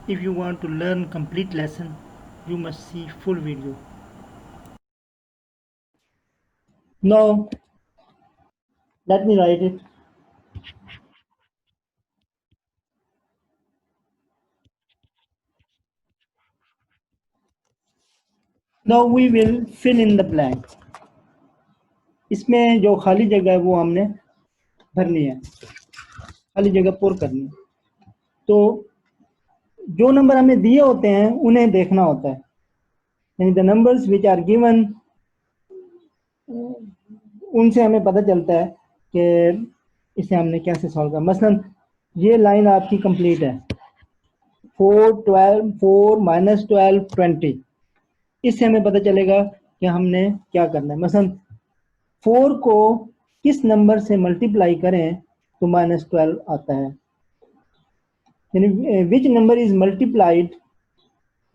If you want to learn complete lesson, you must see full video. Now, let me write it. Now we will fill in the blank. इसमें जो खाली जगह है वो हमने भरनी है, खाली जगह पूर करनी है। तो जो नंबर हमें दिए होते हैं उन्हें देखना होता है, यानी the numbers which are given, उनसे हमें पता चलता है कि इसे हमने कैसे सॉल्व किया। मसलन ये लाइन आपकी कंप्लीट है, 4 12 4 माइनस 12 20, इससे हमें पता चलेगा कि हमने क्या करना है। मसलन 4 को किस नंबर से मल्टीप्लाई करें तो -12 आता है, यानी which number is multiplied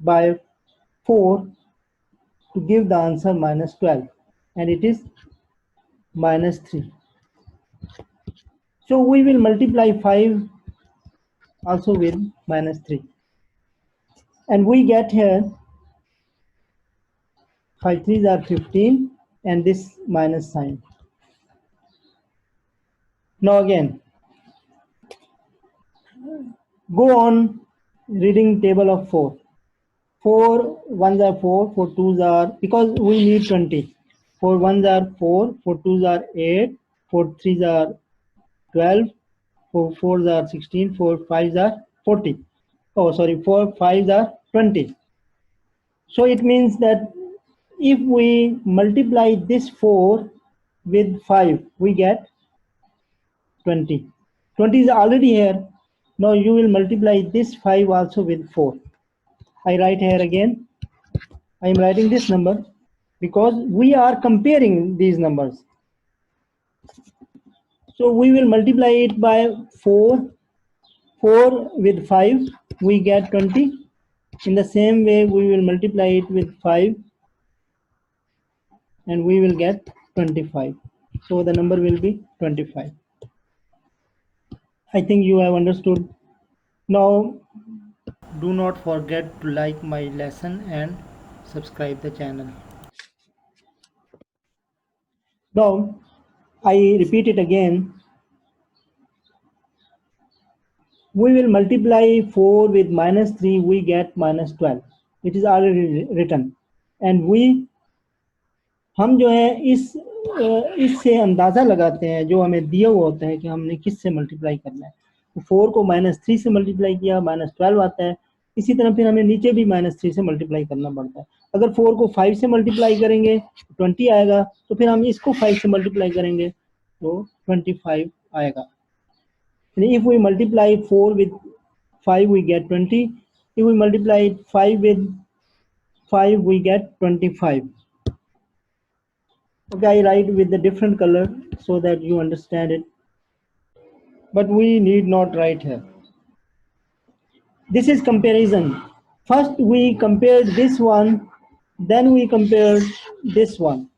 by 4 to give the answer -12, and it is -3. So we will multiply 5 also with -3, and we get here 5 3s are 15 and this minus sign. Now again go on reading table of 4. 4 1s are 4, 4 2s are, because we need 20, 4 1s are 4, 4 2s are 8, 4 3s are 12, 4 4s are 16, 4 5s are 40. Oh sorry, 4 5s are 20. So it means that if we multiply this 4 with 5 we get 20. 20 is already here. Now you will multiply this 5 also with 4. I write here again, I am writing this number because we are comparing these numbers. So we will multiply it by 4. 4 with 5 we get 20. In the same way we will multiply it with 5 and we will get 25. So the number will be 25. I think you have understood. Now do not forget to like my lesson and subscribe the channel. Now I repeat it again. We will multiply 4 with -3, we get -12. It is already written. And हम जो है इससे अंदाज़ा लगाते हैं, जो हमें दिया हुआ होता है कि हमने किससे मल्टीप्लाई करना है। तो 4 को -3 से मल्टीप्लाई किया, -12 आता है। इसी तरह फिर हमें नीचे भी -3 से मल्टीप्लाई करना पड़ता है। अगर 4 को 5 से मल्टीप्लाई करेंगे 20 आएगा, तो फिर हम इसको 5 से मल्टीप्लाई करेंगे तो 25 आएगा। If we multiply 4 with 5 we get 20. If we multiply 5 with 5 we get 25. Okay, I write with the different color so that you understand it, but we need not write here. This is comparison. First we compared this one, then we compared this one.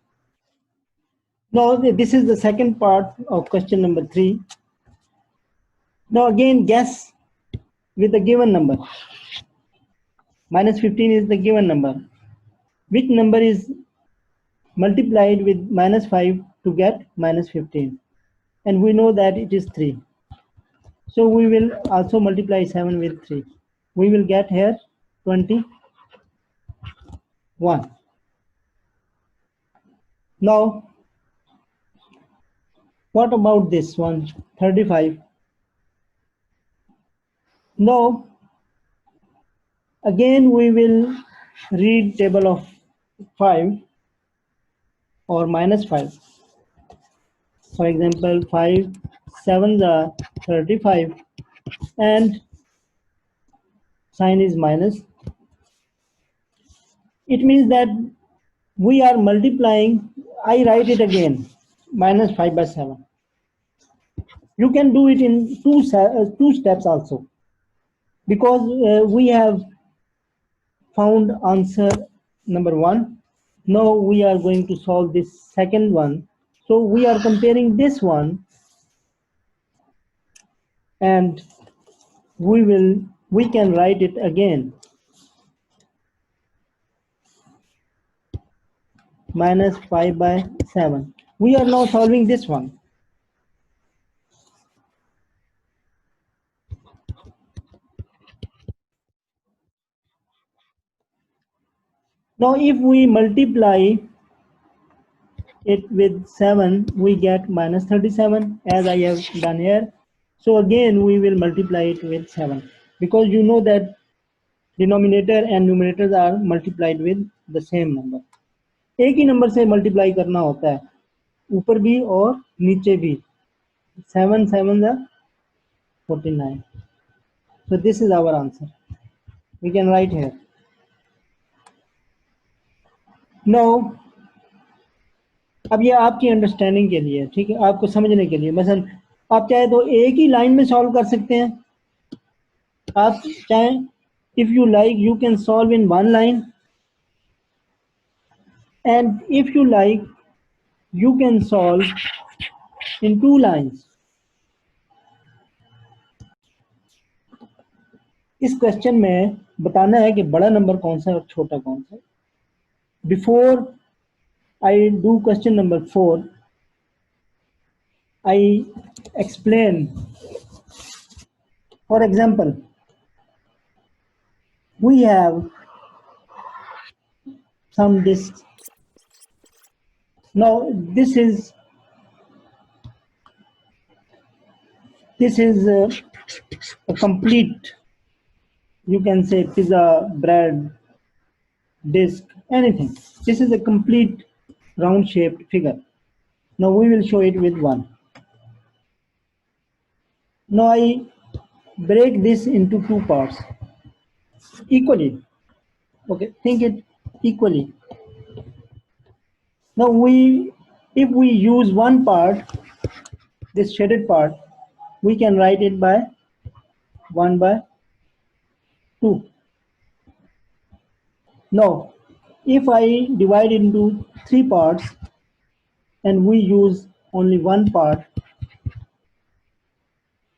Now this is the second part of question number 3. Now again guess with the given number. -15 is the given number. Which number is multiplied with -5 to get -15? And we know that it is 3. So we will also multiply 7 with 3. We will get here 21. Now what about this one, 35? Now again we will read table of 5 or -5. For example, 5 7s are 35 and sign is minus. It means that we are multiplying. I write it again, -5 by 7. You can do it in two steps also, because we have found answer number 1. Now we are going to solve this second one. So we are comparing this one and we will we can write it again. Minus 5 by 7. We are now solving this one. Now if we multiply it with 7, we get minus 37 as I have done here. So again we will multiply it with 7 because you know that denominator and numerators are multiplied with the same number. एक ही number से multiply करना होता है, ऊपर भी और नीचे भी. 7 7 are 49. So this is our answer. We can write here. Now अब ये आपकी अंडरस्टैंडिंग के लिए, ठीक है, आपको समझने के लिए. मसलन आप चाहे तो एक ही लाइन में सॉल्व कर सकते हैं. आप चाहे if you like you can solve in one line, and if you like you can solve in two lines. इस क्वेश्चन में बताना है कि बड़ा नंबर कौन सा है और छोटा कौन सा है. Before I do question number 4, I explain. For example, we have some discs. Now this is a complete, you can say, pizza, bread, disc, anything. This is a complete round shaped figure. Now we will show it with 1. Now I break this into 2 parts equally. Okay, think it equally. Now if we use one part, this shaded part, we can write it by 1 by 2. Now if I divide it into 3 parts and we use only one part,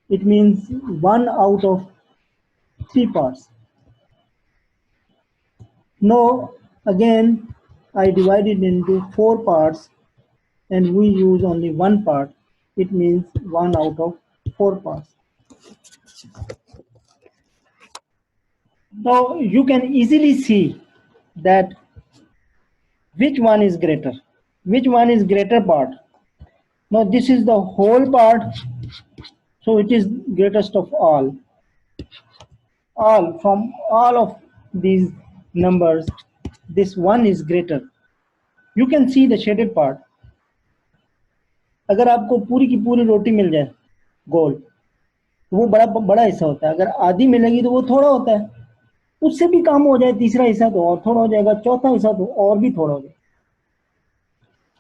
it means 1 out of 3 parts. Now again I divide it into 4 parts and we use only one part, it means 1 out of 4 parts. Now you can easily see that which one is greater, which one is greater part. Now this is the whole part, so it is greatest of all. From all of these numbers, this one is greater. You can see the shaded part. अगर आपको पूरी की पूरी रोटी मिल जाए गोल, तो वो बड़ा हिस्सा होता है. अगर आधी मिलेगी तो वो थोड़ा होता है. उससे भी कम हो जाए तीसरा हिस्सा तो और थोड़ा हो जाएगा, चौथा हिस्सा तो और भी थोड़ा हो जाएगा.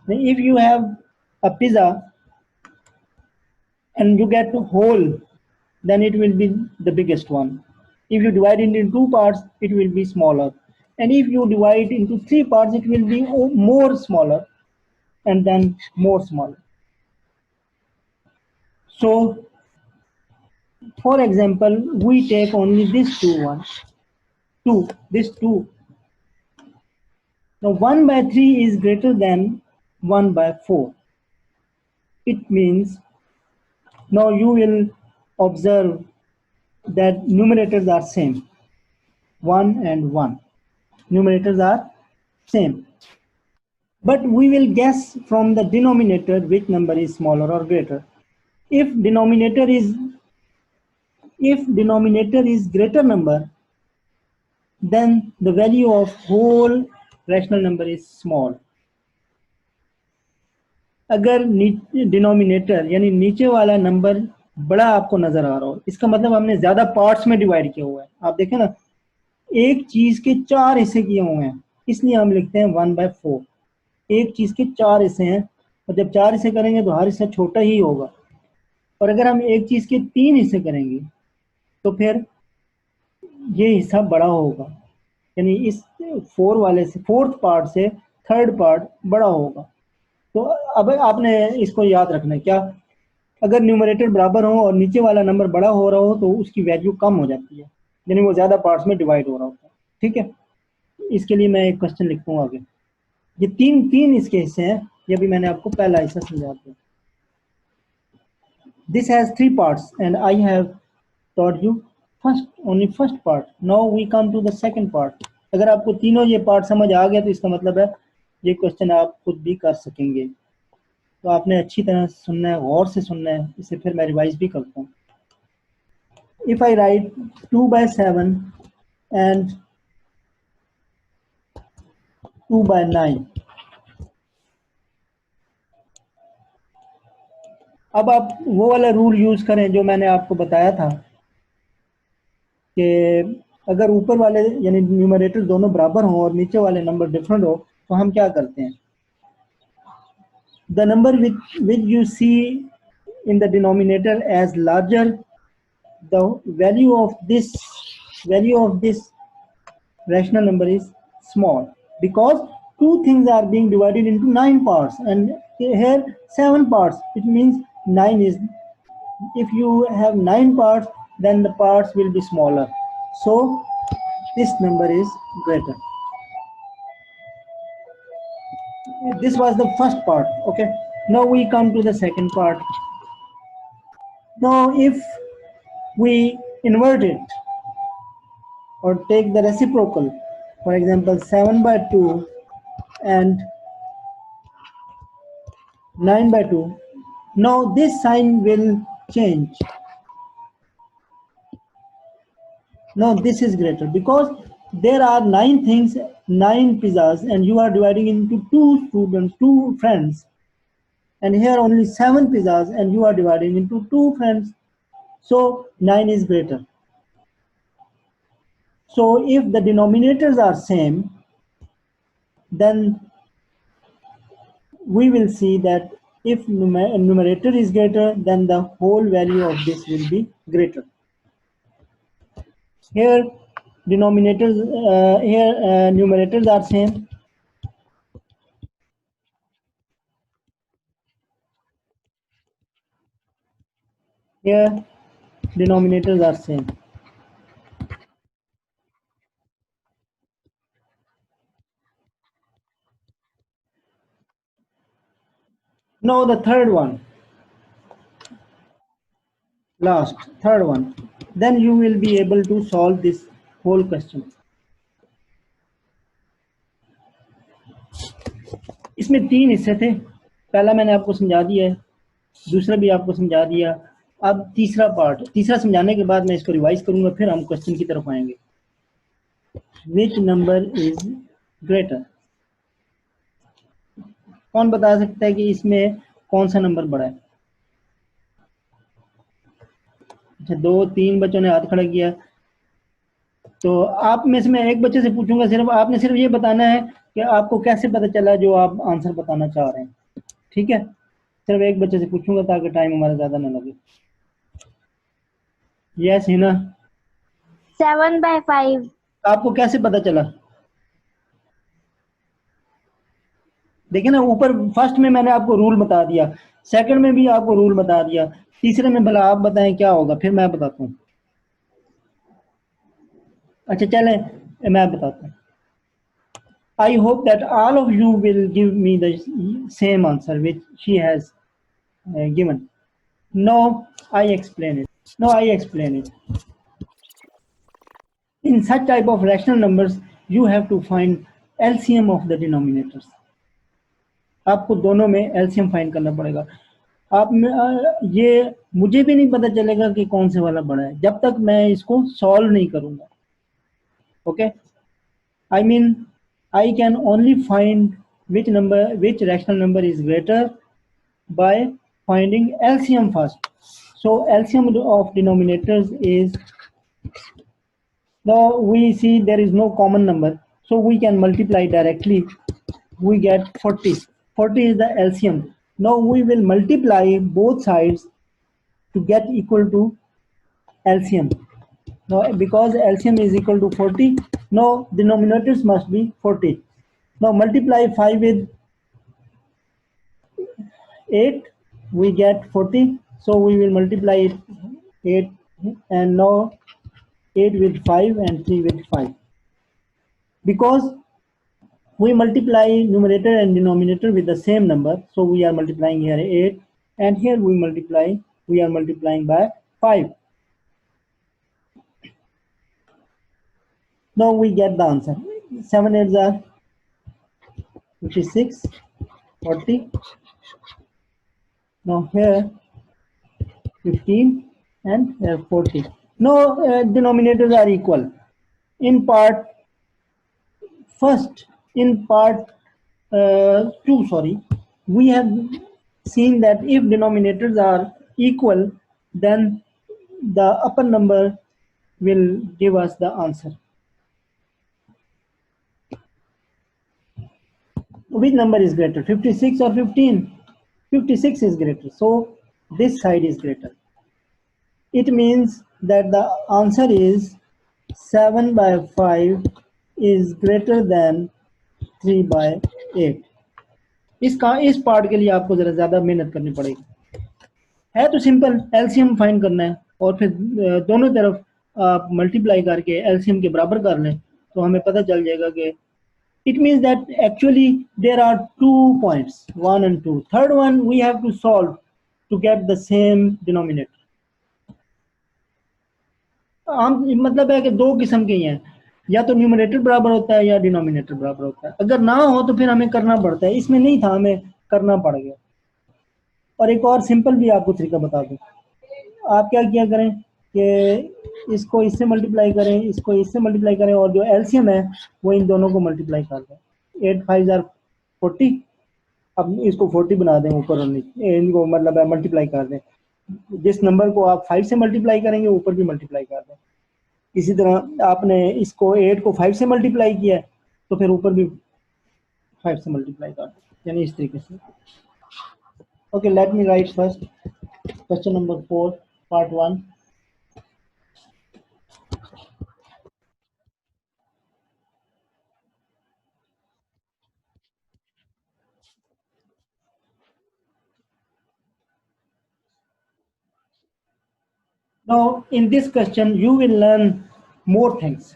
If you have a pizza and you get whole, then it will be the biggest one. If you divide it into 2 parts, it will be smaller. And if you divide into 3 parts, it will be more smaller and then more smaller. So, for example, we take only this 2. Now 1 by 3 is greater than 1 by 4. It means now you will observe that numerators are same. 1 and 1. Numerators are same. But we will guess from the denominator which number is smaller or greater. If denominator is greater number, then the value of whole rational number is small. अगर denominator यानी नीचे वाला number बड़ा आपको नजर आ रहा हो, इसका मतलब हमने ज्यादा पार्ट्स में डिवाइड किया हुआ है. आप देखें ना, एक चीज के 4 हिस्से किए हुए हैं, इसलिए हम लिखते हैं 1 by 4. एक चीज के 4 हिस्से हैं, और जब 4 हिस्से करेंगे तो हर हिस्सा छोटा ही होगा. और अगर हम एक चीज के 3 हिस्से करेंगे तो फिर ये हिस्सा बड़ा होगा, यानी इस 4 वाले से 4th पार्ट से 3rd पार्ट बड़ा होगा. तो अब आपने इसको याद रखना है, क्या अगर न्यूमरेटर बराबर हो और नीचे वाला नंबर बड़ा हो रहा हो तो उसकी वैल्यू कम हो जाती है. यानी वो ज़्यादा पार्ट्स में डिवाइड हो रहा होता है। ठीक है, इसके लिए मैं एक क्वेश्चन लिखता हूँ आगे। ये तीन तीन इसके हिस्से हैं, ये भी मैंने आपको पहला हिस्सा समझा दिया। This has three parts and I have taught you only first part. Now we come to the second part. अगर आपको तीनों ये पार्ट समझ आ गया तो इसका मतलब है ये क्वेश्चन आप खुद भी कर सकेंगे। तो आपने अच्छी तरह सुनना है, गौर से सुनना है, इसे फिर मैं रिवाइज भी करता हूँ। If I write 2/7 and 2/9, अब आप वो वाला रूल यूज करें जो मैंने आपको बताया था कि अगर ऊपर वाले यानी न्यूमरेटर दोनों बराबर हों और नीचे वाले नंबर डिफरेंट हो तो हम क्या करते हैं, the number which you see in the denominator as larger, the value of this rational number is small, because two things are being divided into 9 parts and here 7 parts. It means 9 is, if you have 9 parts then the parts will be smaller, so this number is greater. This was the first part. Okay, now we come to the second part. Now if we invert it or take the reciprocal, for example 7/2 and 9/2, now this sign will change. Now this is greater because there are 9 things, 9 pizzas, and you are dividing into 2 students, 2 friends, and here only 7 pizzas and you are dividing into 2 friends, so 9 is greater. So if the denominators are same, then we will see that if numerator is greater, then the whole value of this will be greater. Here denominators, numerators are same. Here denominators are same. Now the third one, third one, then you will be able to solve this whole question. इसमें 3 हिस्से थे, पहला मैंने आपको समझा दिया है, दूसरा भी आपको समझा दिया, अब तीसरा पार्ट, तीसरा समझाने के बाद मैं इसको रिवाइज करूंगा, फिर हम क्वेश्चन की तरफ आएंगे। Which number is greater? कौन बता सकता है कि इसमें कौन सा नंबर बड़ा है? अच्छा, 2-3 बच्चों ने हाथ खड़ा किया, तो आप में से मैं एक बच्चे से पूछूंगा, सिर्फ आपने सिर्फ ये बताना है कि आपको कैसे पता चला जो आप आंसर बताना चाह रहे हैं। ठीक है, सिर्फ एक बच्चे से पूछूंगा ताकि टाइम हमारा ज्यादा ना लगे। यस हिना, 7/5. आपको कैसे पता चला? देखिए ना, ऊपर फर्स्ट में मैंने आपको रूल बता दिया, सेकंड में भी आपको रूल बता दिया, तीसरे में भला आप बताएं क्या होगा, फिर मैं बताता हूँ। अच्छा चलें, मैं बताता हूँ। I hope that all of you will give me the same answer which she has given. Now I explain it. In such type of rational numbers, you have to find LCM of the denominators. आपको दोनों में LCM find करना पड़ेगा। आप ये मुझे भी नहीं पता चलेगा कि कौन से वाला बड़ा है जब तक मैं इसको सॉल्व नहीं करूंगा। Okay, I mean I can only find which rational number is greater by finding LCM first. So LCM of denominators is, now we see there is no common number, so we can multiply directly. We get 40. 40 is the LCM. Now we will multiply both sides to get equal to LCM. Now because LCM is equal to 40, now denominators must be 40. Now multiply 5 with 8, we get 40, so we will multiply it 8, and now 8 with 5 and 3 with 5. Because we multiply numerator and denominator with the same number, so we are multiplying here 8, and here we are multiplying by 5. Now we get the answer. 7 8s are 56, 40. Now here 15 and here 40. Now denominators are equal. In part in part 2, sorry, we have seen that if denominators are equal, then the upper number will give us the answer. Which number is greater, 56 or 15? 56 is greater, so this side is greater. It means that the answer is 7 by 5 is greater than 3 by 8. इस part के लिए आपको जरा ज्यादा मेहनत करनी पड़ेगी. है तो सिंपल, एलसीएम फाइंड करना है और फिर दोनों तरफ आप मल्टीप्लाई करके एलसीएम के बराबर कर लें तो हमें पता चल जाएगा कि it means that actually there are 2 points, 1 and 2. Third one we have to solve to get the same denominator. हम मतलब है कि दो किस्म के हैं, या तो न्यूमरेटर बराबर होता है या डिनोमिनेटर बराबर होता है. अगर ना हो तो फिर हमें करना पड़ता है. इसमें नहीं था, हमें करना पड़ गया. और एक और सिंपल भी आपको तरीका बता दूं. आप क्या किया करें कि इसको इससे मल्टीप्लाई करें, इसको इससे मल्टीप्लाई करें, और जो एलसीएम है वो इन दोनों को मल्टीप्लाई कर दें. 8 5 are 40. अब इसको 40 बना दें ऊपर और नीचे, इनको मतलब है मल्टीप्लाई कर दें. जिस नंबर को आप 5 से मल्टीप्लाई करेंगे ऊपर भी मल्टीप्लाई कर दें. इसी तरह आपने इसको 8 को 5 से मल्टीप्लाई किया है तो फिर ऊपर भी 5 से मल्टीप्लाई कर दें, यानी इस तरीके से. Okay, let me right first question number 4 part 1. Now in this question you will learn more things.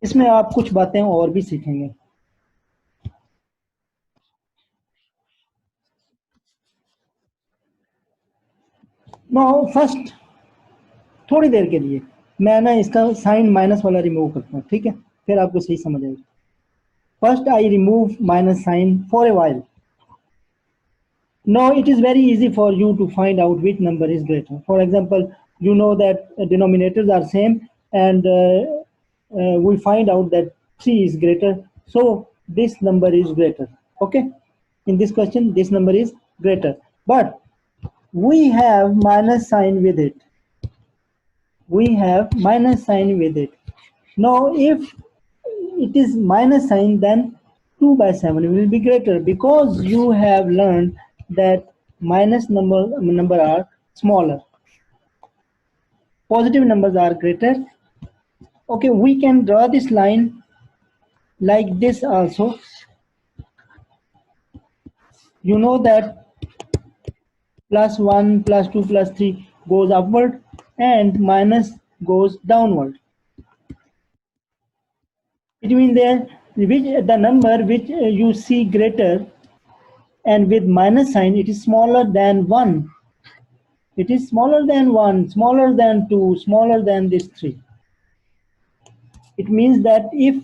इसमें आप कुछ बातें और भी सीखेंगे. Now first थोड़ी देर के लिए मैं ना इसका साइन माइनस वाला रिमूव करता हूँ, ठीक है, फिर आपको सही समझ आएगी. First I remove minus sign for a while. Now it is very easy for you to find out which number is greater. For example, you know that denominators are same, and we find out that 3 is greater, so this number is greater. Okay, in this question this number is greater, but we have minus sign with it. We have minus sign with it. Now if it is minus sign, then 2 by 7 will be greater, because you have learned that minus number are smaller, positive numbers are greater. Okay, we can draw this line like this also. You know that plus 1 plus 2 plus 3 goes upward and minus goes downward. Between there, the number which you see greater and with minus sign, it is smaller than 1. It is smaller than 1, smaller than 2, smaller than this 3. It means that if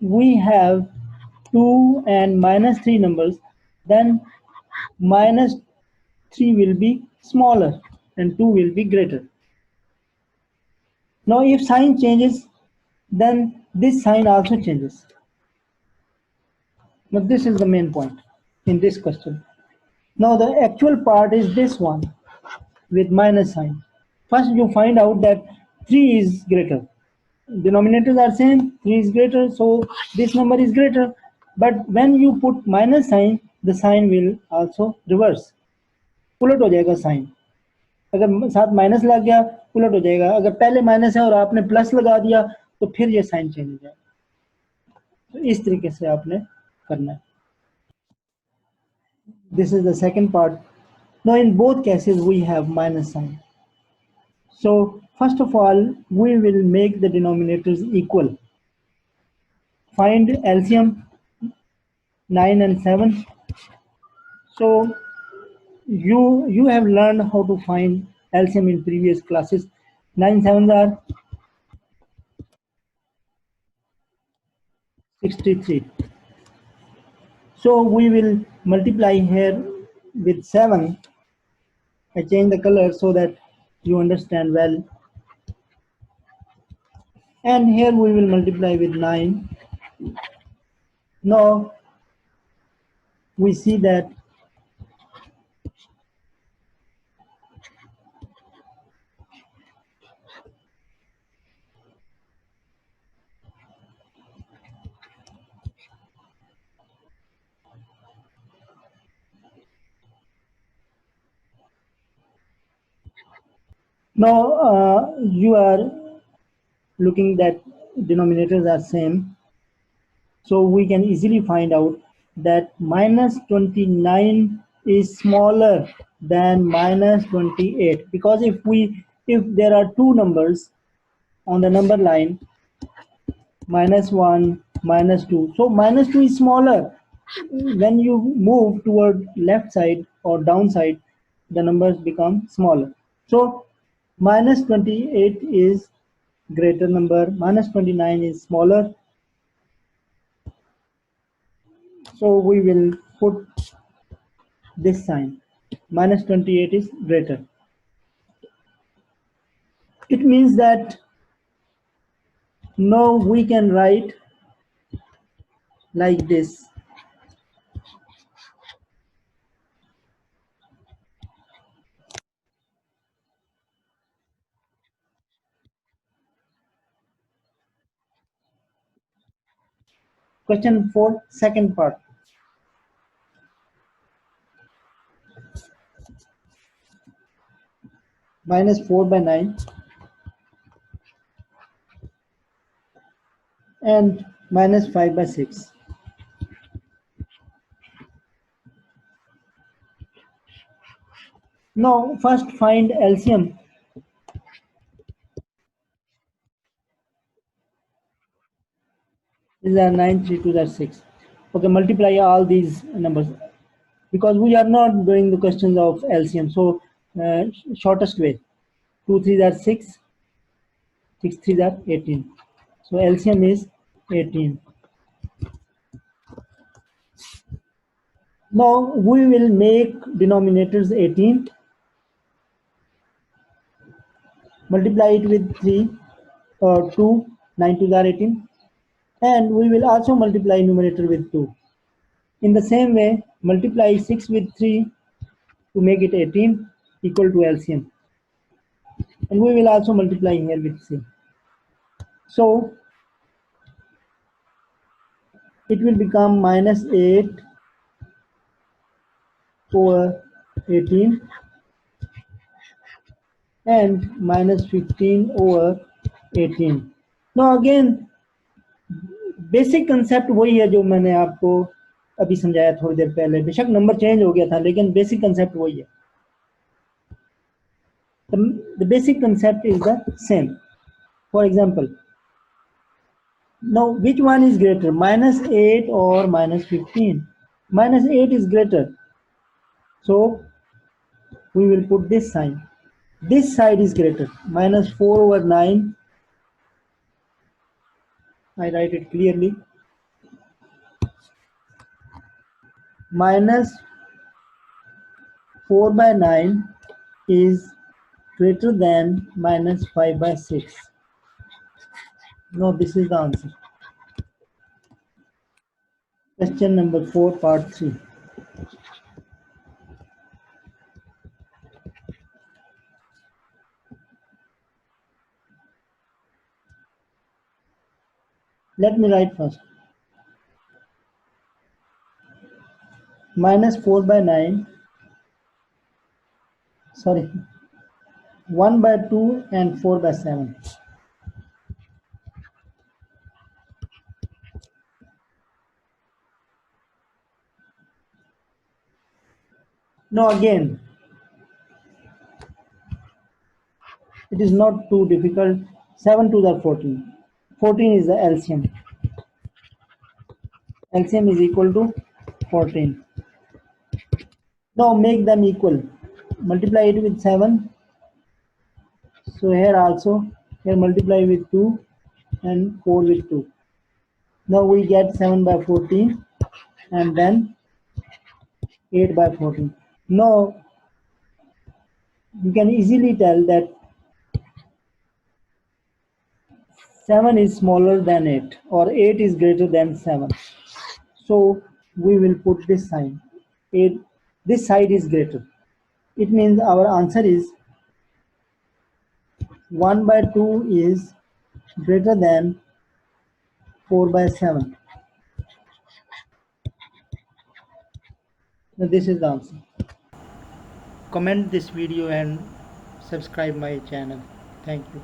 we have 2 and minus 3 numbers, then minus 3 will be smaller and 2 will be greater. Now if sign changes, then this sign also changes. But this is the main point in this question. Now the actual part is this one with minus sign. First you find out that 3 is greater. Denominators are same, 3 is greater, so this number is greater. But when you put minus sign, the sign will also reverse. उलट हो जाएगा sign. अगर साथ minus लग गया उलट हो जाएगा. अगर पहले माइनस है और आपने प्लस लगा दिया तो फिर ये साइन चेंज हो जाएगा. तो इस तरीके से आपने करना है. This is the second part. Now in both cases we have minus sign. So First of all, we will make the denominators equal. Find LCM 9 and 7. So you have learned how to find LCM in previous classes. 9 sevens are 63. So we will multiply here with 7. I change the color so that you understand well. And here we will multiply with 9. Now we see that now you are looking that denominators are same. So we can easily find out that minus 29 is smaller than minus 28, because if there are two numbers on the number line, minus 1, minus 2, so minus 2 is smaller. When you move toward left side or down side, the numbers become smaller. So minus 28 is greater number, minus 29 is smaller. So we will put this sign. Minus 28 is greater. It means that now we can write like this. Question 4, second part. Minus 4 by 9 and minus 5 by 6. Now first find LCM. These are 9, 3, 2, that's 6. Okay, multiply all these numbers because we are not doing the questions of LCM. So shortest way, 2 3s are 6, 6 3s are 18. So LCM is 18. Now we will make denominators 18, multiply it with 3 or 2, 9 2s are 18, and we will also multiply numerator with 2. In the same way, multiply 6 with 3 to make it 18 equal to LCM. And we will also multiply here with 3. So it will become minus 8 over 18 and minus 15 over 18. Now again, basic concept वही है जो मैंने आपको अभी समझाया थोड़ी देर पहले. बेशक नंबर चेंज हो गया था लेकिन बेसिक कंसेप्ट वही है. The basic concept is the same. For example, now which one is greater, minus 8 or minus 15? Minus 8 is greater. So we will put this sign. This side is greater. Minus 4 over 9. I write it clearly. Minus 4 by 9 is greater than minus 5 by 6. No, this is the answer. Question number 4, part 3. Let me write first. Minus 4 by 9, sorry, 1 by 2 and 4 by 7. Now again, it It is not too difficult. 7 to the 14. 14 is the LCM. LCM is equal to 14. Now make them equal. Multiply it with 7. So here also, here multiply with 2 and 4 with 2. Now we get 7 by 14 and then 8 by 14. Now you can easily tell that 7 is smaller than 8 or 8 is greater than 7. So we will put this sign. 8, this side is greater. It means our answer is 1 by 2 is greater than 4 by 7. Now this is the answer. Comment this video and subscribe my channel. Thank you.